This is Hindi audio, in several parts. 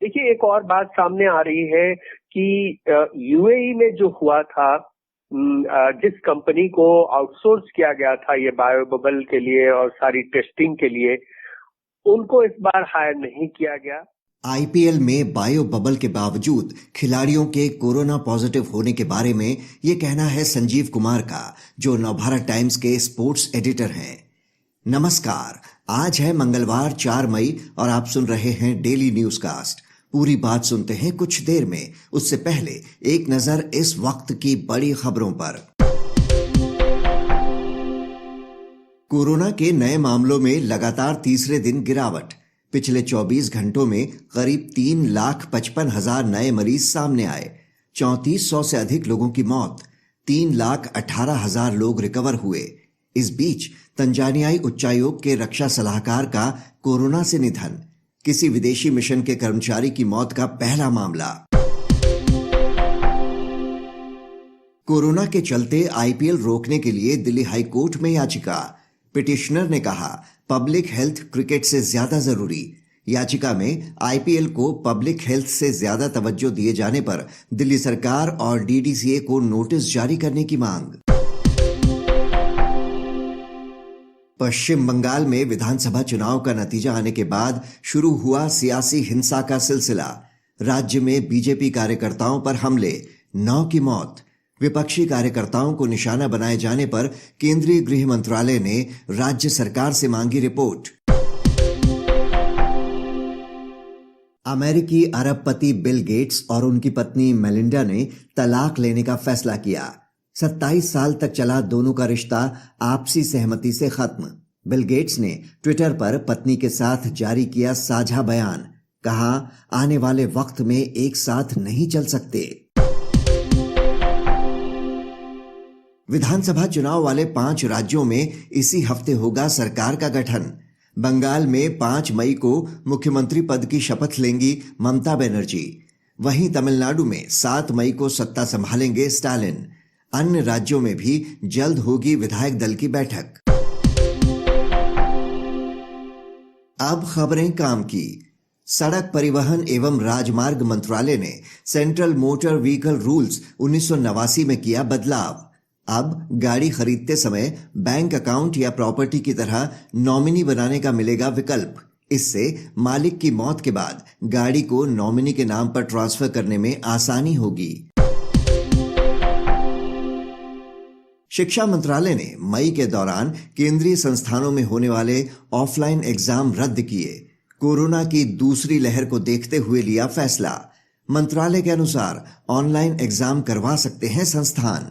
देखिए, एक और बात सामने आ रही है कि यूएई में जो हुआ था, जिस कंपनी को आउटसोर्स किया गया था ये बायो बबल के लिए और सारी टेस्टिंग के लिए, उनको इस बार हायर नहीं किया गया। आईपीएल में बायो बबल के बावजूद खिलाड़ियों के कोरोना पॉजिटिव होने के बारे में ये कहना है संजीव कुमार का, जो नवभारत टाइम्स के स्पोर्ट्स एडिटर हैं। नमस्कार, आज है मंगलवार 4 मई और आप सुन रहे हैं डेली न्यूज कास्ट। पूरी बात सुनते हैं कुछ देर में, उससे पहले एक नजर इस वक्त की बड़ी खबरों पर। कोरोना के नए मामलों में लगातार तीसरे दिन गिरावट। पिछले 24 घंटों में करीब 3,55,000 नए मरीज सामने आए। 3400 से अधिक लोगों की मौत, 3,18,000 लोग रिकवर हुए। इस बीच तंजानियाई उच्चायोग के रक्षा सलाहकार का कोरोना से निधन। किसी विदेशी मिशन के कर्मचारी की मौत का पहला मामला। कोरोना के चलते आईपीएल रोकने के लिए दिल्ली हाई कोर्ट में याचिका। पिटिशनर ने कहा, पब्लिक हेल्थ क्रिकेट से ज्यादा जरूरी। याचिका में आईपीएल को पब्लिक हेल्थ से ज्यादा तवज्जो दिए जाने पर दिल्ली सरकार और डीडीसीए को नोटिस जारी करने की मांग। पश्चिम बंगाल में विधानसभा चुनाव का नतीजा आने के बाद शुरू हुआ सियासी हिंसा का सिलसिला। राज्य में बीजेपी कार्यकर्ताओं पर हमले, 9 की मौत। विपक्षी कार्यकर्ताओं को निशाना बनाए जाने पर केंद्रीय गृह मंत्रालय ने राज्य सरकार से मांगी रिपोर्ट। अमेरिकी अरबपति बिल गेट्स और उनकी पत्नी मेलिंडा ने तलाक लेने का फैसला किया। 27 साल तक चला दोनों का रिश्ता आपसी सहमति से खत्म। बिल गेट्स ने ट्विटर पर पत्नी के साथ जारी किया साझा बयान। कहा, आने वाले वक्त में एक साथ नहीं चल सकते। विधानसभा चुनाव वाले 5 राज्यों में इसी हफ्ते होगा सरकार का गठन। बंगाल में 5 मई को मुख्यमंत्री पद की शपथ लेंगी ममता बनर्जी। वहीं तमिलनाडु में 7 मई को सत्ता संभालेंगे स्टालिन। अन्य राज्यों में भी जल्द होगी विधायक दल की बैठक। अब खबरें काम की। सड़क परिवहन एवं राजमार्ग मंत्रालय ने सेंट्रल मोटर व्हीकल रूल्स 1989 में किया बदलाव। अब गाड़ी खरीदते समय बैंक अकाउंट या प्रॉपर्टी की तरह नॉमिनी बनाने का मिलेगा विकल्प। इससे मालिक की मौत के बाद गाड़ी को नॉमिनी के नाम पर ट्रांसफर करने में आसानी होगी। शिक्षा मंत्रालय ने मई के दौरान केंद्रीय संस्थानों में होने वाले ऑफलाइन एग्जाम रद्द किए। कोरोना की दूसरी लहर को देखते हुए लिया फैसला। मंत्रालय के अनुसार ऑनलाइन एग्जाम करवा सकते हैं संस्थान।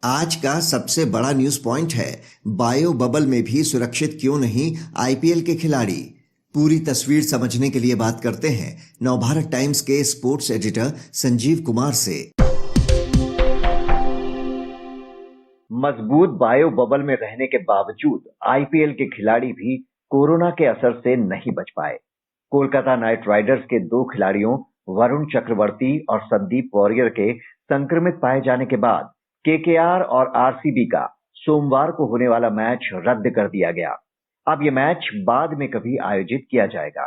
आज का सबसे बड़ा न्यूज पॉइंट है, बायो बबल में भी सुरक्षित क्यों नहीं आईपीएल के खिलाड़ी। पूरी तस्वीर समझने के लिए बात करते हैं नवभारत टाइम्स के स्पोर्ट्स एडिटर संजीव कुमार से। मजबूत बायो बबल में रहने के बावजूद आईपीएल के खिलाड़ी भी कोरोना के असर से नहीं बच पाए। कोलकाता नाइट राइडर्स के 2 खिलाड़ियों वरुण चक्रवर्ती और संदीप वॉरियर के संक्रमित पाए जाने के बाद केकेआर और आरसीबी का सोमवार को होने वाला मैच रद्द कर दिया गया। अब यह मैच बाद में कभी आयोजित किया जाएगा।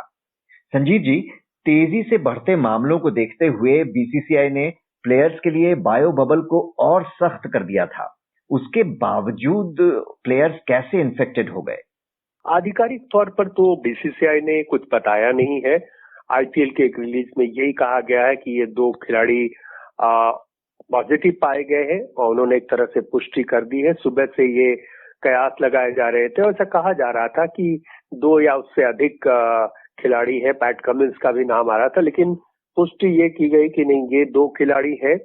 संजीव जी, तेजी से बढ़ते मामलों को देखते हुए बीसीसीआई ने प्लेयर्स के लिए बायो बबल को और सख्त कर दिया था। उसके बावजूद प्लेयर्स कैसे इन्फेक्टेड हो गए? आधिकारिक तौर पर तो बीसीसीआई ने कुछ बताया नहीं है। आईपीएल के एक रिलीज में यही कहा गया है कि ये 2 खिलाड़ी पॉजिटिव पाए गए हैं और उन्होंने एक तरह से पुष्टि कर दी है। सुबह से ये कयास लगाए जा रहे थे और ऐसा कहा जा रहा था कि 2 या उससे अधिक खिलाड़ी है। पैट कमिंस का भी नाम आ रहा था, लेकिन पुष्टि ये की गई कि नहीं, ये 2 खिलाड़ी है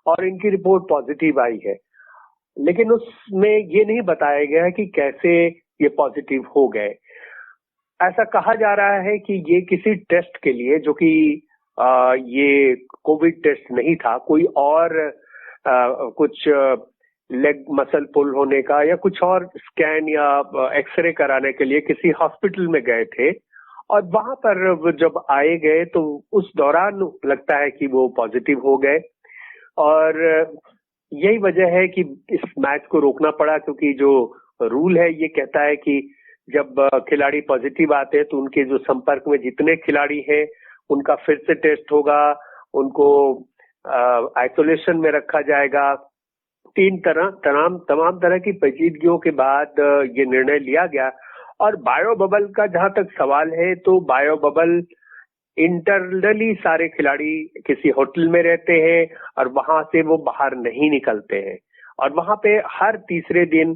और इनकी रिपोर्ट पॉजिटिव आई है। लेकिन उसमें ये नहीं बताया गया है कि कैसे ये पॉजिटिव हो गए। ऐसा कहा जा रहा है कि ये किसी टेस्ट के लिए, जो कि ये कोविड टेस्ट नहीं था, कोई और कुछ लेग मसल पुल होने का या कुछ और स्कैन या एक्सरे कराने के लिए किसी हॉस्पिटल में गए थे और वहां पर जब आए गए तो उस दौरान लगता है कि वो पॉजिटिव हो गए और यही वजह है कि इस मैच को रोकना पड़ा, क्योंकि जो रूल है ये कहता है कि जब खिलाड़ी पॉजिटिव आते हैं तो उनके जो संपर्क में जितने खिलाड़ी हैं उनका फिर से टेस्ट होगा, उनको आइसोलेशन में रखा जाएगा। तमाम तरह की पेचीदगियों के बाद ये निर्णय लिया गया। और बायो बबल का जहां तक सवाल है तो बायो बबल इंटरनली सारे खिलाड़ी किसी होटल में रहते हैं और वहां से वो बाहर नहीं निकलते हैं और वहां पे हर तीसरे दिन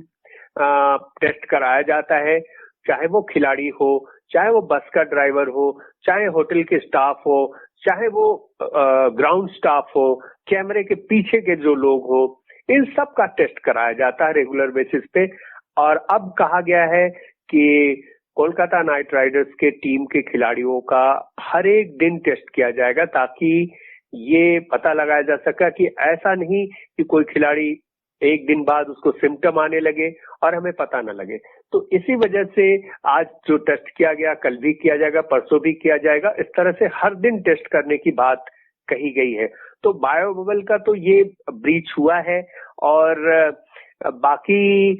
टेस्ट कराया जाता है, चाहे वो खिलाड़ी हो, चाहे वो बस का ड्राइवर हो, चाहे होटल के स्टाफ हो, चाहे वो ग्राउंड स्टाफ हो, कैमरे के पीछे के जो लोग हो, इन सब का टेस्ट कराया जाता है रेगुलर बेसिस पे। और अब कहा गया है कि कोलकाता नाइट राइडर्स के टीम के खिलाड़ियों का हर एक दिन टेस्ट किया जाएगा ताकि ये पता लगाया जा सका कि ऐसा नहीं कि कोई खिलाड़ी एक दिन बाद उसको सिम्टम आने लगे और हमें पता न लगे। तो इसी वजह से आज जो टेस्ट किया गया, कल भी किया जाएगा, परसों भी किया जाएगा, इस तरह से हर दिन टेस्ट करने की बात कही गई है। तो बायो बबल का तो ये ब्रीच हुआ है और बाकी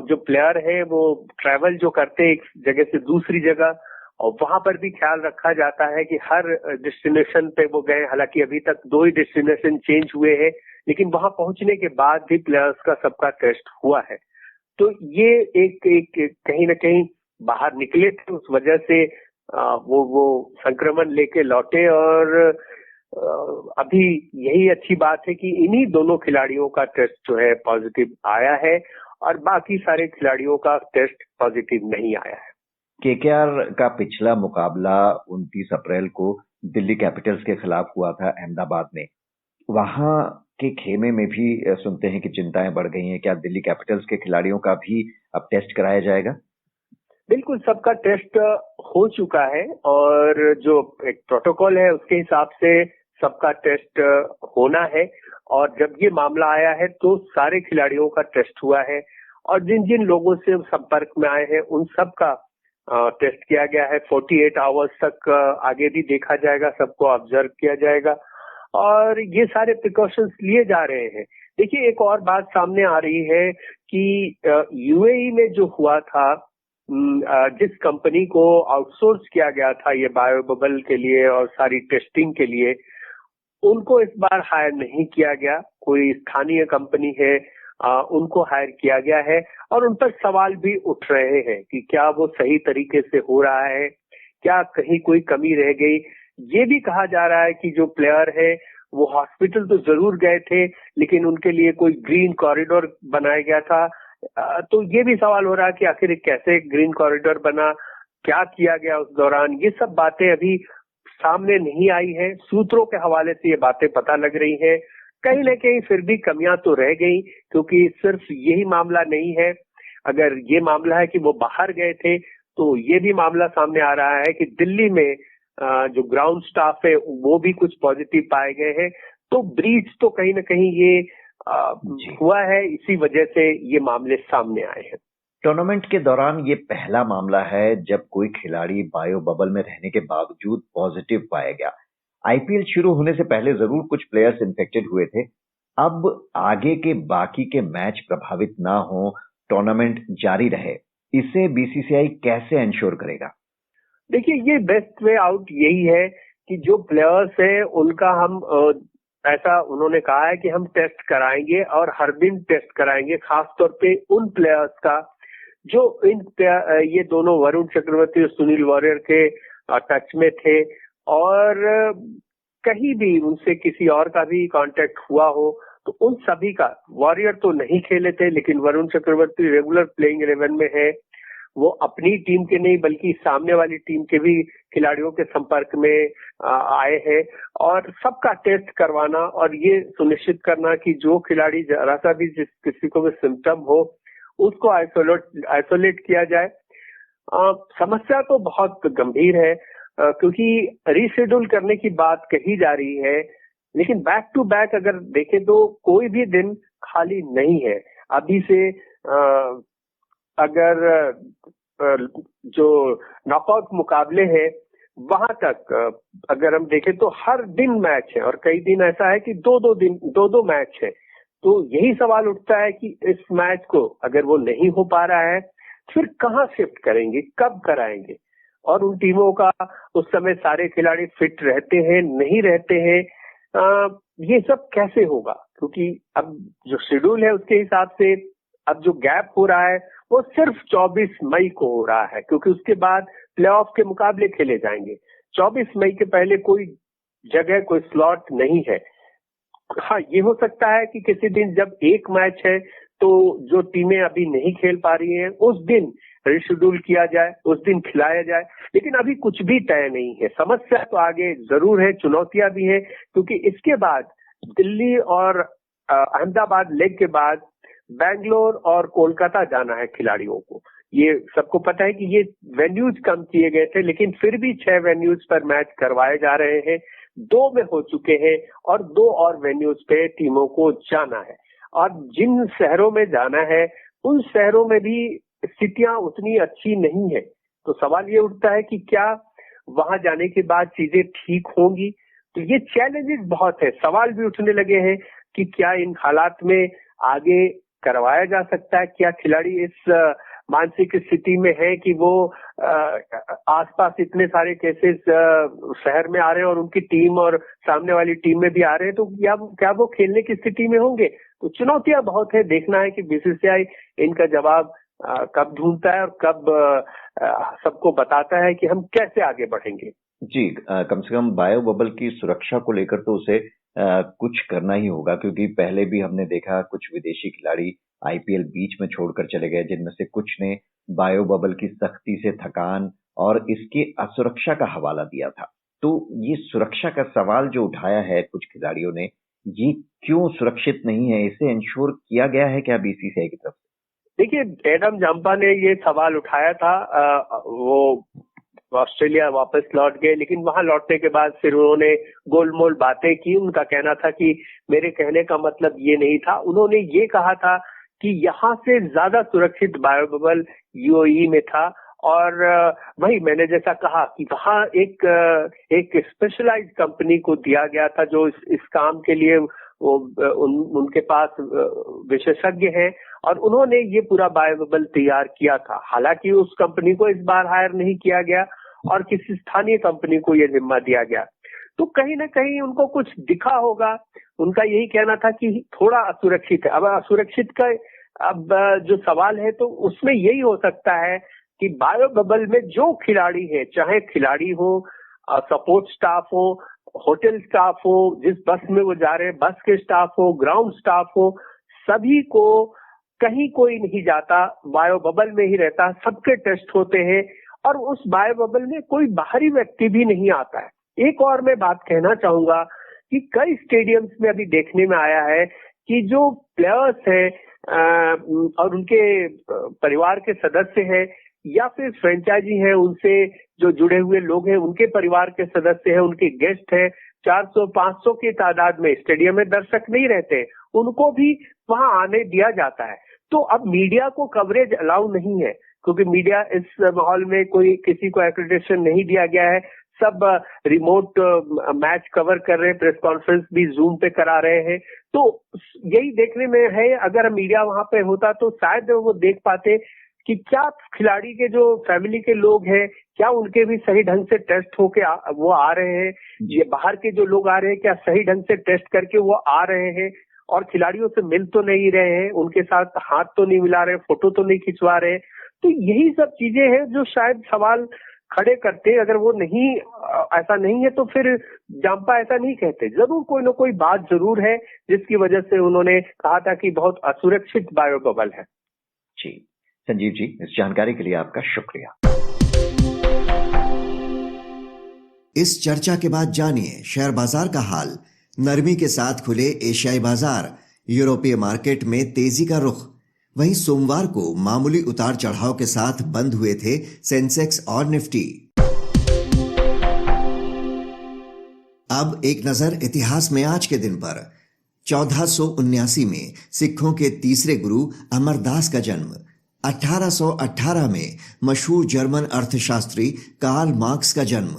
जो प्लेयर है वो ट्रैवल जो करते हैं एक जगह से दूसरी जगह, और वहां पर भी ख्याल रखा जाता है कि हर डेस्टिनेशन पे वो गए। हालांकि अभी तक 2 ही डेस्टिनेशन चेंज हुए हैं, लेकिन वहां पहुंचने के बाद भी प्लेयर्स का सबका टेस्ट हुआ है। तो ये एक कहीं ना कहीं बाहर निकले थे, उस वजह से वो संक्रमण लेके लौटे। और अभी यही अच्छी बात है कि इन्हीं दोनों खिलाड़ियों का टेस्ट जो है पॉजिटिव आया है और बाकी सारे खिलाड़ियों का टेस्ट पॉजिटिव नहीं आया है। केकेआर का पिछला मुकाबला 29 अप्रैल को दिल्ली कैपिटल्स के खिलाफ हुआ था अहमदाबाद में। वहां के खेमे में भी सुनते हैं कि चिंताएं बढ़ गई हैं। क्या दिल्ली कैपिटल्स के खिलाड़ियों का भी अब टेस्ट कराया जाएगा? बिल्कुल, सबका टेस्ट हो चुका है और जो एक प्रोटोकॉल है उसके हिसाब से सबका टेस्ट होना है। और जब ये मामला आया है तो सारे खिलाड़ियों का टेस्ट हुआ है और जिन जिन लोगों से संपर्क में आए हैं उन सब का टेस्ट किया गया है। 48 आवर्स तक आगे भी देखा जाएगा, सबको ऑब्जर्व किया जाएगा और ये सारे प्रिकॉशंस लिए जा रहे हैं। देखिए, एक और बात सामने आ रही है कि यूएई में जो हुआ था, जिस कंपनी को आउटसोर्स किया गया था ये बायो बबल के लिए और सारी टेस्टिंग के लिए, उनको इस बार हायर नहीं किया गया। कोई स्थानीय कंपनी है, उनको हायर किया गया है और उन पर सवाल भी उठ रहे हैं कि क्या वो सही तरीके से हो रहा है, क्या कहीं कोई कमी रह गई। ये भी कहा जा रहा है कि जो प्लेयर है वो हॉस्पिटल तो जरूर गए थे, लेकिन उनके लिए कोई ग्रीन कॉरिडोर बनाया गया था। तो ये भी सवाल हो रहा है कि आखिर कैसे ग्रीन कॉरिडोर बना, क्या किया गया उस दौरान। ये सब बातें अभी सामने नहीं आई है। सूत्रों के हवाले से ये बातें पता लग रही है। कहीं न कहीं फिर भी कमियां तो रह गई, क्योंकि सिर्फ यही मामला नहीं है। अगर ये मामला है कि वो बाहर गए थे, तो ये भी मामला सामने आ रहा है कि दिल्ली में जो ग्राउंड स्टाफ है वो भी कुछ पॉजिटिव पाए गए हैं। तो ब्रीच तो कहीं न कहीं ये हुआ है, इसी वजह से ये मामले सामने आए हैं। टूर्नामेंट के दौरान ये पहला मामला है जब कोई खिलाड़ी बायो बबल में रहने के बावजूद पॉजिटिव पाया गया। आईपीएल शुरू होने से पहले जरूर कुछ प्लेयर्स इन्फेक्टेड हुए थे। अब आगे के बाकी के मैच प्रभावित ना हो, टूर्नामेंट जारी रहे, इसे बीसीसीआई कैसे इंश्योर करेगा? देखिए, ये बेस्ट वे आउट यही है कि जो प्लेयर्स हैं उनका हम ऐसा उन्होंने कहा है कि हम टेस्ट कराएंगे और हर दिन टेस्ट कराएंगे, खासतौर पे उन प्लेयर्स का जो ये दोनों वरुण चक्रवर्ती और सुनील वॉरियर के टच में थे और कहीं भी उनसे किसी और का भी कांटेक्ट हुआ हो, तो उन सभी का। वॉरियर तो नहीं खेले थे, लेकिन वरुण चक्रवर्ती रेगुलर प्लेइंग 11 में है। वो अपनी टीम के नहीं बल्कि सामने वाली टीम के भी खिलाड़ियों के संपर्क में आए हैं और सबका टेस्ट करवाना और ये सुनिश्चित करना कि जो खिलाड़ी जरा सा भी किसी को भी सिम्टम हो उसको आइसोलेट किया जाए। समस्या तो बहुत गंभीर है, क्योंकि रीशेड्यूल करने की बात कही जा रही है, लेकिन बैक टू बैक अगर देखें तो कोई भी दिन खाली नहीं है। अभी से अगर जो नॉकआउट मुकाबले हैं वहां तक अगर हम देखें तो हर दिन मैच है और कई दिन ऐसा है कि दो मैच है। तो यही सवाल उठता है कि इस मैच को अगर वो नहीं हो पा रहा है फिर कहाँ शिफ्ट करेंगे, कब कराएंगे, और उन टीमों का उस समय सारे खिलाड़ी फिट रहते हैं नहीं रहते हैं, ये सब कैसे होगा? क्योंकि अब जो शेड्यूल है उसके हिसाब से अब जो गैप हो रहा है वो सिर्फ 24 मई को हो रहा है, क्योंकि उसके बाद प्लेऑफ के मुकाबले खेले जाएंगे। 24 मई के पहले कोई जगह, कोई स्लॉट नहीं है। हाँ, ये हो सकता है कि किसी दिन जब एक मैच है तो जो टीमें अभी नहीं खेल पा रही हैं उस दिन रिशेड्यूल किया जाए, उस दिन खिलाया जाए, लेकिन अभी कुछ भी तय नहीं है। समस्या तो आगे जरूर है, चुनौतियां भी है, क्योंकि इसके बाद दिल्ली और अहमदाबाद लेग के बाद बेंगलोर और कोलकाता जाना है खिलाड़ियों को। ये सबको पता है कि ये वेन्यूज कम किए गए थे, लेकिन फिर भी 6 वेन्यूज पर मैच करवाए जा रहे हैं। 2 में हो चुके हैं और 2 और वेन्यूज पे टीमों को जाना है, और जिन शहरों में जाना है उन शहरों में भी स्थितियां उतनी अच्छी नहीं है। तो सवाल ये उठता है कि क्या वहां जाने के बाद चीजें ठीक होंगी? तो ये चैलेंजेस बहुत है। सवाल भी उठने लगे हैं कि क्या इन हालात में आगे करवाया जा सकता है? क्या खिलाड़ी इस मानसिक स्थिति में है कि वो आसपास इतने सारे केसेस शहर में आ रहे हैं और उनकी टीम और सामने वाली टीम में भी आ रहे हैं, तो क्या वो खेलने की स्थिति में होंगे? तो चुनौतियां बहुत है। देखना है कि बीसीसीआई इनका जवाब कब ढूंढता है और कब सबको बताता है कि हम कैसे आगे बढ़ेंगे। जी, कम से कम बायो बबल की सुरक्षा को लेकर तो उसे कुछ करना ही होगा, क्योंकि पहले भी हमने देखा कुछ विदेशी खिलाड़ी आईपीएल बीच में छोड़कर चले गए, जिनमें से कुछ ने बायो बबल की सख्ती से थकान और इसके असुरक्षा का हवाला दिया था। तो ये सुरक्षा का सवाल जो उठाया है कुछ खिलाड़ियों ने, ये क्यों सुरक्षित नहीं है? इसे इंश्योर किया गया है क्या बीसीसीआई की तरफ से? देखिए, एडम जाम्पा ने ये सवाल उठाया था, वो ऑस्ट्रेलिया वापस लौट गए, लेकिन वहां लौटने के बाद फिर उन्होंने गोलमोल बातें की। उनका कहना था कि मेरे कहने का मतलब ये नहीं था। उन्होंने ये कहा था कि यहाँ से ज्यादा सुरक्षित बायो बबल यूएई में था, और वही मैंने जैसा कहा कि वहाँ एक स्पेशलाइज्ड कंपनी को दिया गया था जो इस काम के लिए उनके पास विशेषज्ञ हैं, और उन्होंने ये पूरा बायो बबल तैयार किया था। हालांकि उस कंपनी को इस बार हायर नहीं किया गया और किसी स्थानीय कंपनी को ये जिम्मा दिया गया। तो कहीं ना कहीं उनको कुछ दिखा होगा। उनका यही कहना था कि थोड़ा असुरक्षित है। अब असुरक्षित का अब जो सवाल है तो उसमें यही हो सकता है कि बायो बबल में जो खिलाड़ी है, चाहे खिलाड़ी हो, सपोर्ट स्टाफ हो, होटल स्टाफ हो, जिस बस में वो जा रहे हैं बस के स्टाफ हो, ग्राउंड स्टाफ हो, सभी को कहीं कोई नहीं जाता, बायो बबल में ही रहता, सबके टेस्ट होते हैं और उस बायो बबल में कोई बाहरी व्यक्ति भी नहीं आता है। एक और मैं बात कहना चाहूंगा कि कई स्टेडियम्स में अभी देखने में आया है कि जो प्लेयर्स हैं और उनके परिवार के सदस्य हैं या फिर फ्रेंचाइजी हैं, उनसे जो जुड़े हुए लोग हैं, उनके परिवार के सदस्य हैं, उनके गेस्ट हैं, 400-500 की तादाद में स्टेडियम में दर्शक नहीं रहते, उनको भी वहां आने दिया जाता है। तो अब मीडिया को कवरेज अलाउ नहीं है, क्योंकि मीडिया इस माहौल में कोई किसी को एक्रेडिटेशन नहीं दिया गया है। सब रिमोट मैच कवर कर रहे हैं, प्रेस कॉन्फ्रेंस भी जूम पे करा रहे हैं। तो यही देखने में है, अगर मीडिया वहां पे होता तो शायद वो देख पाते कि क्या खिलाड़ी के जो फैमिली के लोग हैं, क्या उनके भी सही ढंग से टेस्ट होके वो आ रहे हैं, ये बाहर के जो लोग आ रहे हैं क्या सही ढंग से टेस्ट करके वो आ रहे हैं और खिलाड़ियों से मिल तो नहीं रहे हैं, उनके साथ हाथ तो नहीं मिला रहे, फोटो तो नहीं खिंचवा रहे। तो यही सब चीजें हैं जो शायद सवाल खड़े करते। अगर वो नहीं, ऐसा नहीं है तो फिर जाम्पा ऐसा नहीं कहते। जरूर कोई ना कोई बात जरूर है जिसकी वजह से उन्होंने कहा था कि बहुत असुरक्षित बायो बबल है। जी संजीव जी, इस जानकारी के लिए आपका शुक्रिया। इस चर्चा के बाद जानिए शेयर बाजार का हाल। नरमी के साथ खुले एशियाई बाजार, यूरोपीय मार्केट में तेजी का रुख। वहीं सोमवार को मामूली उतार चढ़ाव के साथ बंद हुए थे सेंसेक्स और निफ्टी। अब एक नजर इतिहास में आज के दिन पर। 1479 में सिखों के तीसरे गुरु अमरदास का जन्म। 1818 में मशहूर जर्मन अर्थशास्त्री कार्ल मार्क्स का जन्म।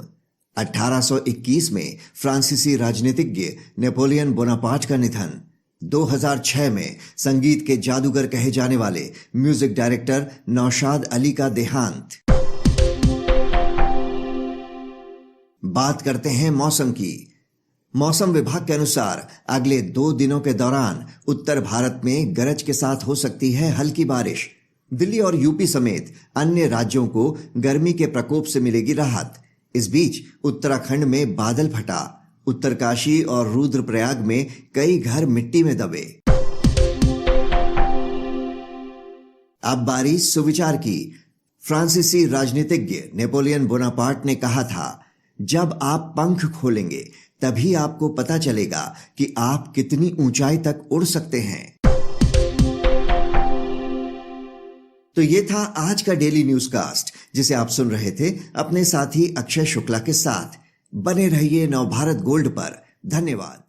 1821 में फ्रांसीसी राजनीतिज्ञ नेपोलियन बोनापार्ट का निधन। 2006 में संगीत के जादूगर कहे जाने वाले म्यूजिक डायरेक्टर नौशाद अली का देहांत। बात करते हैं मौसम की। मौसम विभाग के अनुसार अगले 2 दिनों के दौरान उत्तर भारत में गरज के साथ हो सकती है हल्की बारिश। दिल्ली और यूपी समेत अन्य राज्यों को गर्मी के प्रकोप से मिलेगी राहत। इस बीच उत्तराखंड में बादल फटा। उत्तरकाशी और रुद्रप्रयाग में कई घर मिट्टी में दबे। अब बारी सुविचार की। फ्रांसीसी राजनीतिज्ञ नेपोलियन बोनापार्ट ने कहा था, जब आप पंख खोलेंगे तभी आपको पता चलेगा कि आप कितनी ऊंचाई तक उड़ सकते हैं। तो ये था आज का डेली न्यूज कास्ट, जिसे आप सुन रहे थे अपने साथी अक्षय शुक्ला के साथ। बने रहिए नवभारत गोल्ड पर। धन्यवाद।